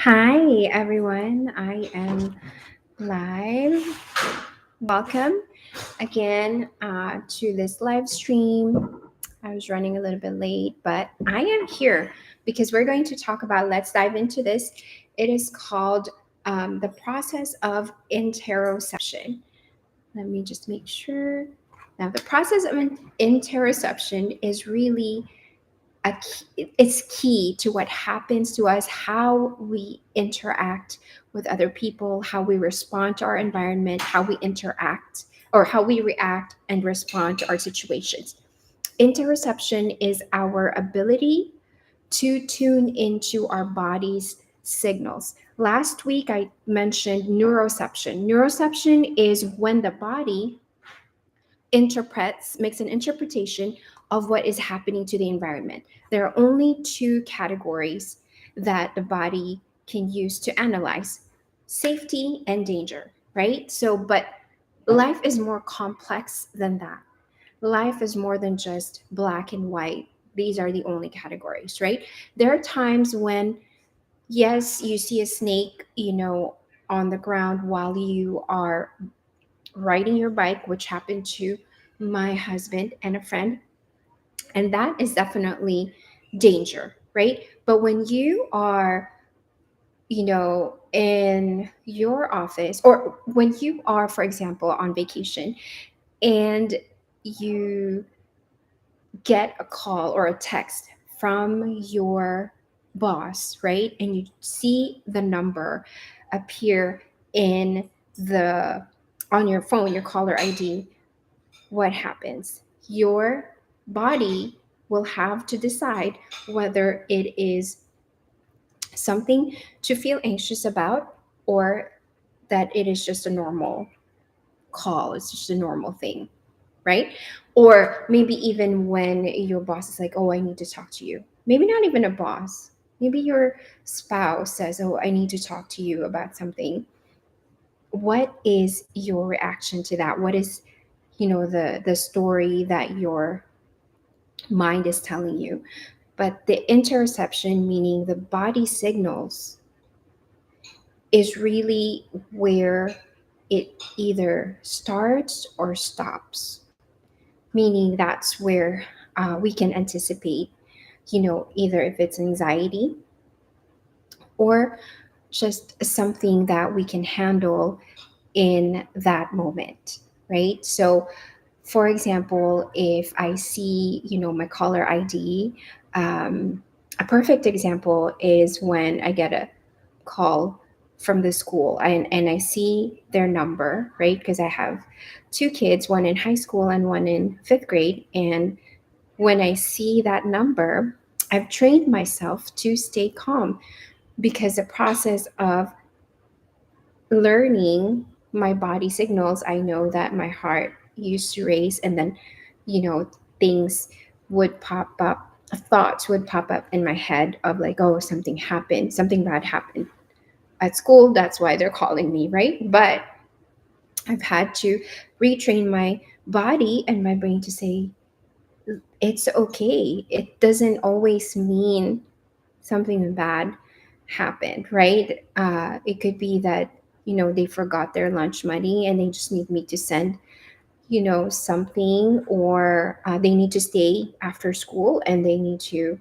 Hi, everyone. I am live. Welcome again to this live stream. I was running a little bit late, but I am here because we're going to talk about, let's dive into this. It is called the process of interoception. Let me just make sure. Now, the process of interoception is really it's key to what happens to us, how we interact with other people, how we respond to our environment, how we interact or how we react and respond to our situations. Interoception is our ability to tune into our body's signals. Last week, I mentioned neuroception. Neuroception is when the body makes an interpretation of what is happening to the environment. There are only two categories that the body can use to analyze: safety and danger, right? But life is more complex than that. Life is more than just black and white. These are the only categories, right? There are times when, yes, you see a snake, on the ground while you are riding your bike, which happened to my husband and a friend. And that is definitely danger, right? But when you are, in your office, or when you are, for example, on vacation and you get a call or a text from your boss, right? And you see the number appear in the on your phone, your caller ID, what happens? Your body will have to decide whether it is something to feel anxious about, or that it is just a normal call, it's just a normal thing, right? Or maybe even when your boss is like, oh, I need to talk to you. Maybe not even a boss. Maybe your spouse says, oh, I need to talk to you about something. What is your reaction to that? What is, the story that your mind is telling you? But the interoception, meaning the body signals, is really where it either starts or stops, meaning that's where we can anticipate, either if it's anxiety or just something that we can handle in that moment, right? So, for example, if I see, my caller ID, a perfect example is when I get a call from the school and I see their number, right? Because I have two kids, one in high school and one in fifth grade. And when I see that number, I've trained myself to stay calm because the process of learning my body signals, I know that my heart used to race, and then, you know, things would pop up, thoughts would pop up in my head of like, oh, something happened, something bad happened at school. That's why they're calling me, right? But I've had to retrain my body and my brain to say, it's okay. It doesn't always mean something bad happened, right? It could be that, they forgot their lunch money and they just need me to send, something, or they need to stay after school and they need to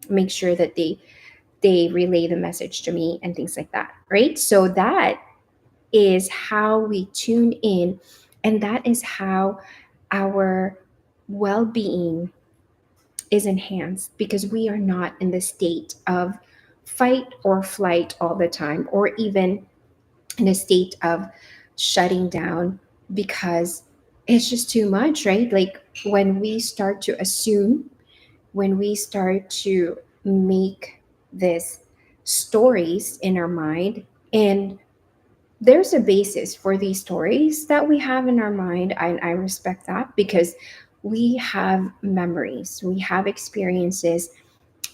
make sure that they relay the message to me and things like that, right? So that is how we tune in, and that is how our well-being is enhanced, because we are not in the state of fight or flight all the time, or even in a state of shutting down, because it's just too much, right? Like when we start to assume, when we start to make this stories in our mind, and there's a basis for these stories that we have in our mind. I respect that, because we have memories, we have experiences,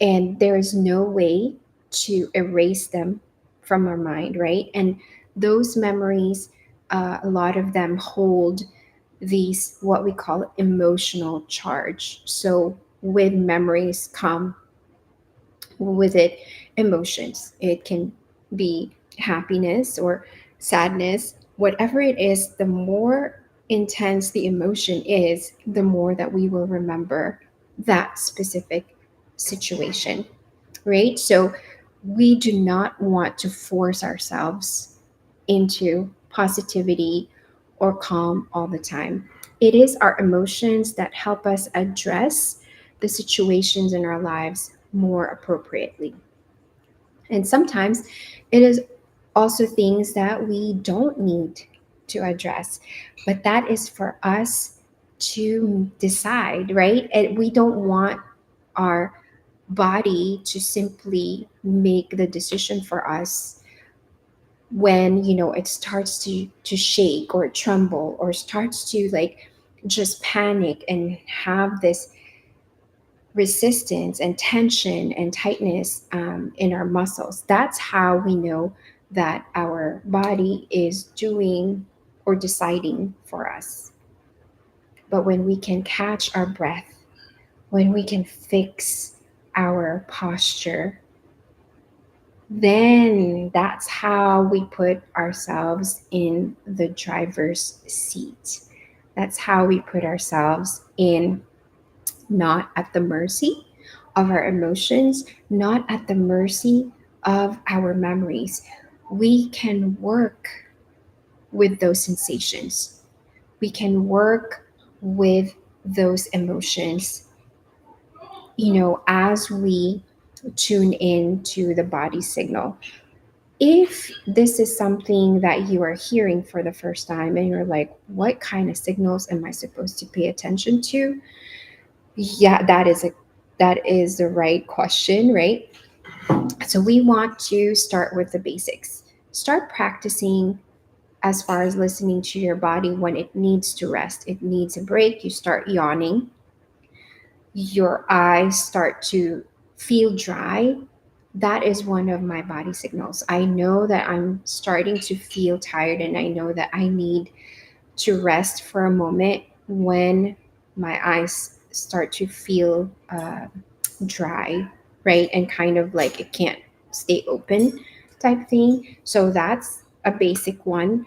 and there is no way to erase them from our mind, right? And those memories, a lot of them hold these, what we call, emotional charge. So with memories come with it emotions. It can be happiness or sadness, whatever it is, the more intense the emotion is, the more that we will remember that specific situation, right? So we do not want to force ourselves into positivity or calm all the time. It is our emotions that help us address the situations in our lives more appropriately. And sometimes it is also things that we don't need to address, but that is for us to decide, right? And we don't want our body to simply make the decision for us when it starts to shake or tremble or starts to like just panic and have this resistance and tension and tightness in our muscles. That's how we know that our body is doing or deciding for us. But when we can catch our breath, when we can fix our posture, then that's how we put ourselves in the driver's seat. That's how we put ourselves in, not at the mercy of our emotions, not at the mercy of our memories. We can work with those sensations. We can work with those emotions, as we tune in to the body signal. If this is something that you are hearing for the first time and you're like, what kind of signals am I supposed to pay attention to? Yeah, that is the right question, right? So we want to start with the basics. Start practicing as far as listening to your body when it needs to rest. It needs a break. You start yawning, your eyes start to feel dry. That is one of my body signals. I know that I'm starting to feel tired and I know that I need to rest for a moment when my eyes start to feel dry, right? And kind of like it can't stay open type thing. So that's a basic one.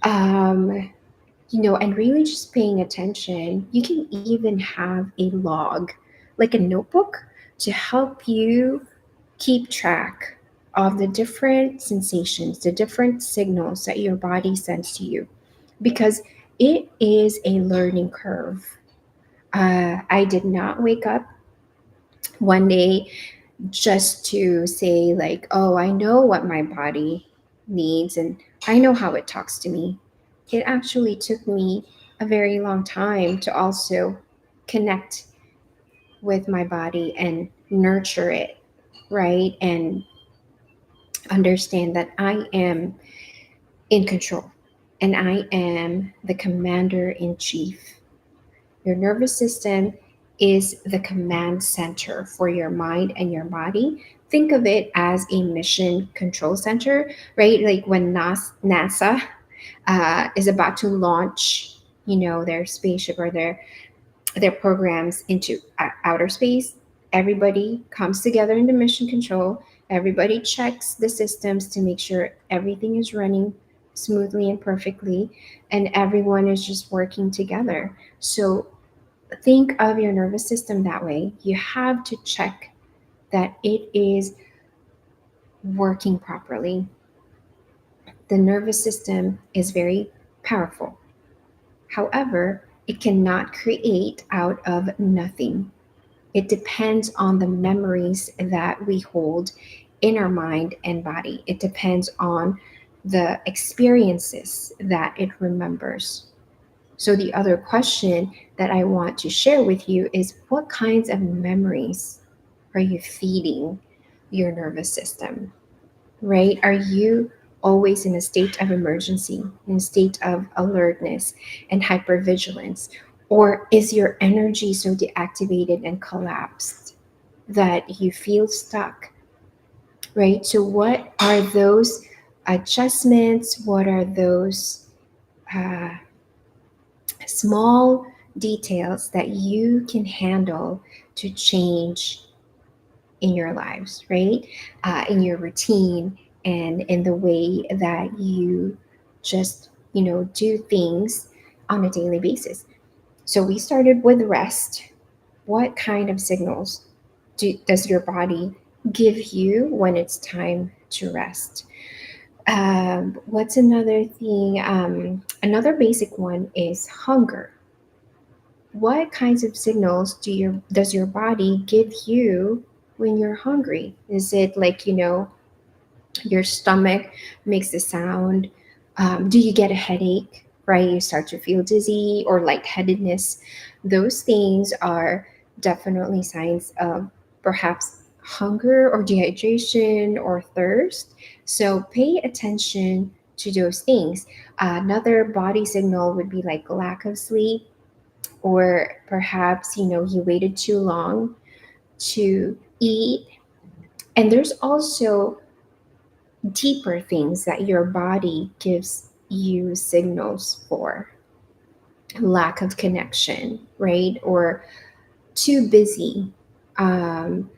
And really just paying attention. You can even have a log, like a notebook, to help you keep track of the different sensations, the different signals that your body sends to you, because it is a learning curve. I did not wake up one day just to say, like, oh, I know what my body needs and I know how it talks to me. It actually took me a very long time to also connect with my body and nurture it, right? And understand that I am in control and I am the commander in chief. Your nervous system is the command center for your mind and your body. Think of it as a mission control center, right? Like when NASA is about to launch, their spaceship or their programs into outer space. Everybody comes together in the mission control. Everybody checks the systems to make sure everything is running smoothly and perfectly, and everyone is just working together. So think of your nervous system that way. You have to check that it is working properly. The nervous system is very powerful. However, it cannot create out of nothing. It depends on the memories that we hold in our mind and body. It depends on the experiences that it remembers. So, the other question that I want to share with you is, what kinds of memories are you feeding your nervous system, right? Are you always in a state of emergency, in a state of alertness and hypervigilance? Or is your energy so deactivated and collapsed that you feel stuck, right? So, what are those adjustments? What are those uh, small details that you can handle to change in your lives, right? In your routine, and in the way that you just, do things on a daily basis. So we started with rest. What kind of signals does your body give you when it's time to rest? What's another thing? Another basic one is hunger. What kinds of signals does your body give you when you're hungry? Is it like, your stomach makes a sound? Do you get a headache, right? You start to feel dizzy or lightheadedness. Those things are definitely signs of perhaps hunger or dehydration or thirst. So pay attention to those things. Another body signal would be like lack of sleep, or perhaps, you waited too long to eat. And there's also deeper things that your body gives you signals for: lack of connection, right? Or too busy, um,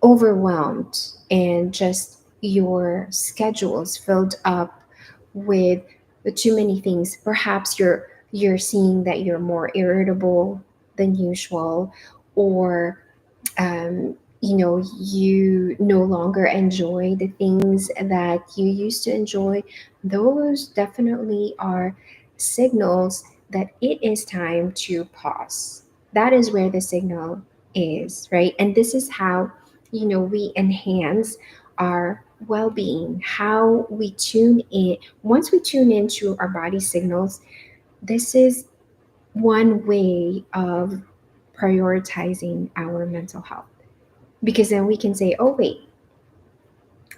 overwhelmed, and just your schedule is filled up with too many things. Perhaps you're seeing that you're more irritable than usual, or you no longer enjoy the things that you used to enjoy. Those definitely are signals that it is time to pause. That is where the signal is, right? And this is how, we enhance our well-being, how we tune in. Once we tune into our body signals, this is one way of prioritizing our mental health, because then we can say, oh, wait,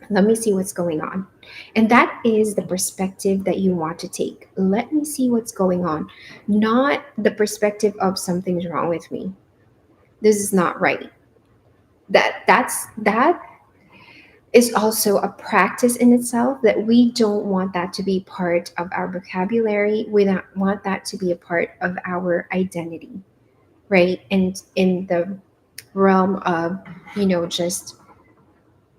let me see what's going on. And that is the perspective that you want to take. Let me see what's going on, not the perspective of something's wrong with me. This is not right. That is also a practice in itself, that we don't want that to be part of our vocabulary. We don't want that to be a part of our identity, right? And in the realm of, just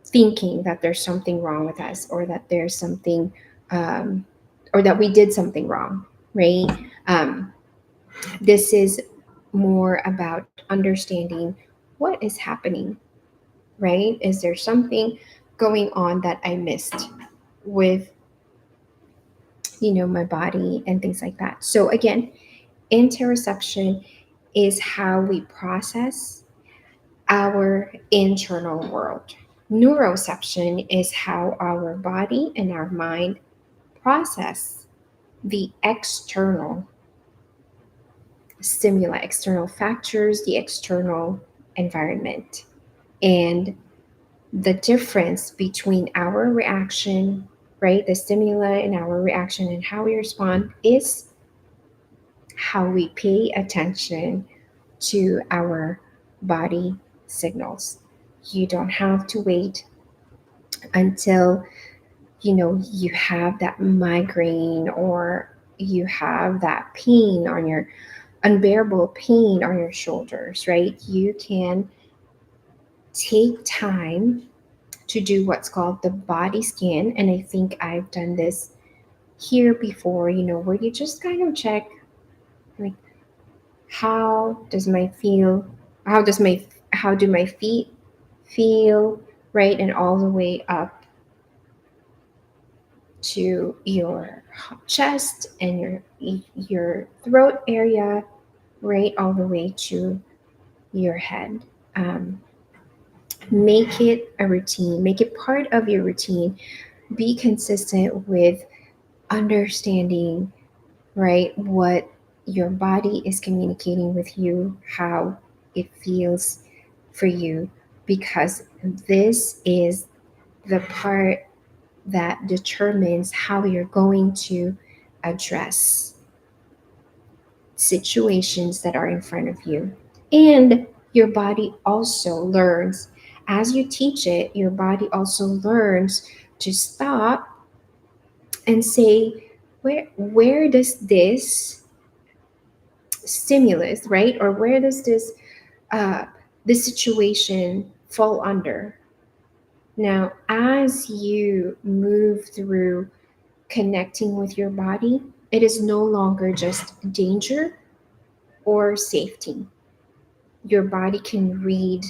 thinking that there's something wrong with us, or that there's something, um, or that we did something wrong, right? um, this is more about understanding what is happening, right? Is there something going on that I missed with, my body and things like that? So again, interoception is how we process our internal world. Neuroception is how our body and our mind process the external stimuli, external factors, the external environment. And the difference between our reaction, right, the stimuli and our reaction and how we respond, is how we pay attention to our body signals. You don't have to wait until, you have that migraine, or you have that pain on your unbearable pain on your shoulders, right? You can take time to do what's called the body scan. And I think I've done this here before, where you just kind of check, like, how does my feel how does my how do my feet feel, right? And all the way up to your chest and your throat area, right, all the way to your head. um, make it a routine, make it part of your routine. Be consistent with understanding, right, what your body is communicating with you, how it feels for you, because this is the part that determines how you're going to address situations that are in front of you. And your body also learns, as you teach it, your body also learns to stop and say, where does this stimulus, right? Or where does this situation fall under? Now, as you move through connecting with your body, it is no longer just danger or safety. Your body can read,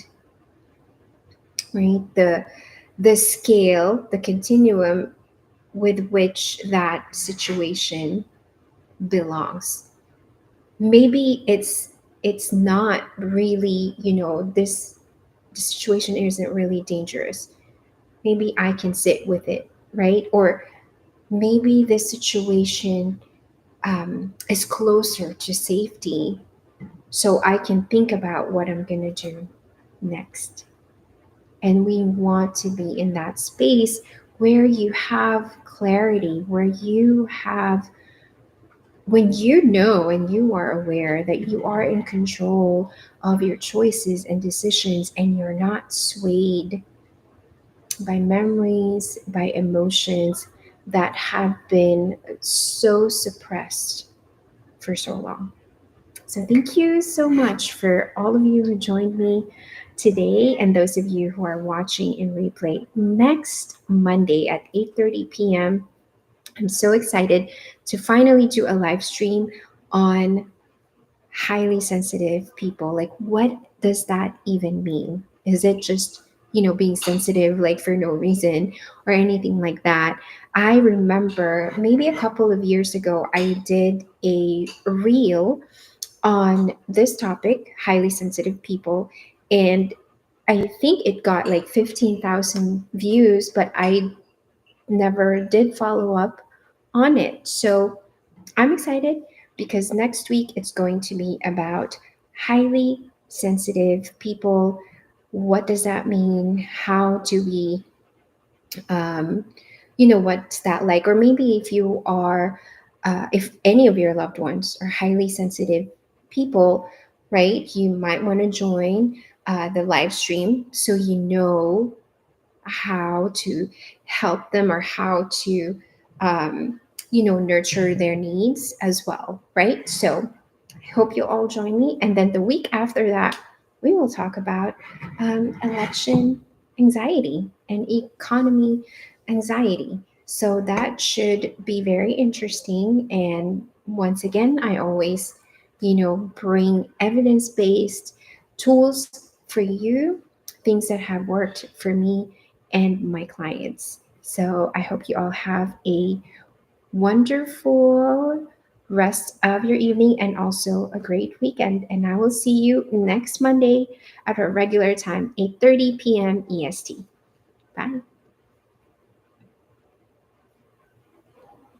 right, the scale, the continuum with which that situation belongs. Maybe it's not really, this the situation isn't really dangerous. Maybe I can sit with it, right? Or maybe this situation is closer to safety, so I can think about what I'm going to do next. And we want to be in that space where you have clarity, where you have, when you know and you are aware that you are in control of your choices and decisions, and you're not swayed by memories, by emotions that have been so suppressed for so long. So, thank you so much for all of you who joined me today, and those of you who are watching in replay. Next Monday at 8:30 p.m., I'm so excited to finally do a live stream on highly sensitive people. Like, what does that even mean? Is it just, being sensitive, like for no reason or anything like that? I remember maybe a couple of years ago, I did a reel on this topic, highly sensitive people, and I think it got like 15,000 views, but I never did follow up on it. So I'm excited because next week it's going to be about highly sensitive people. What does that mean? How do we, um, what's that like? Or maybe if you are, if any of your loved ones are highly sensitive people, right, you might want to join the live stream so you know how to help them, or how to um, nurture their needs as well, right? So I hope you all join me, and then the week after that we will talk about election anxiety and economy anxiety. So that should be very interesting. And once again, I always bring evidence-based tools for you, things that have worked for me and my clients. So I hope you all have a wonderful rest of your evening and also a great weekend. And I will see you next Monday at our regular time, 8:30 p.m. EST. Bye.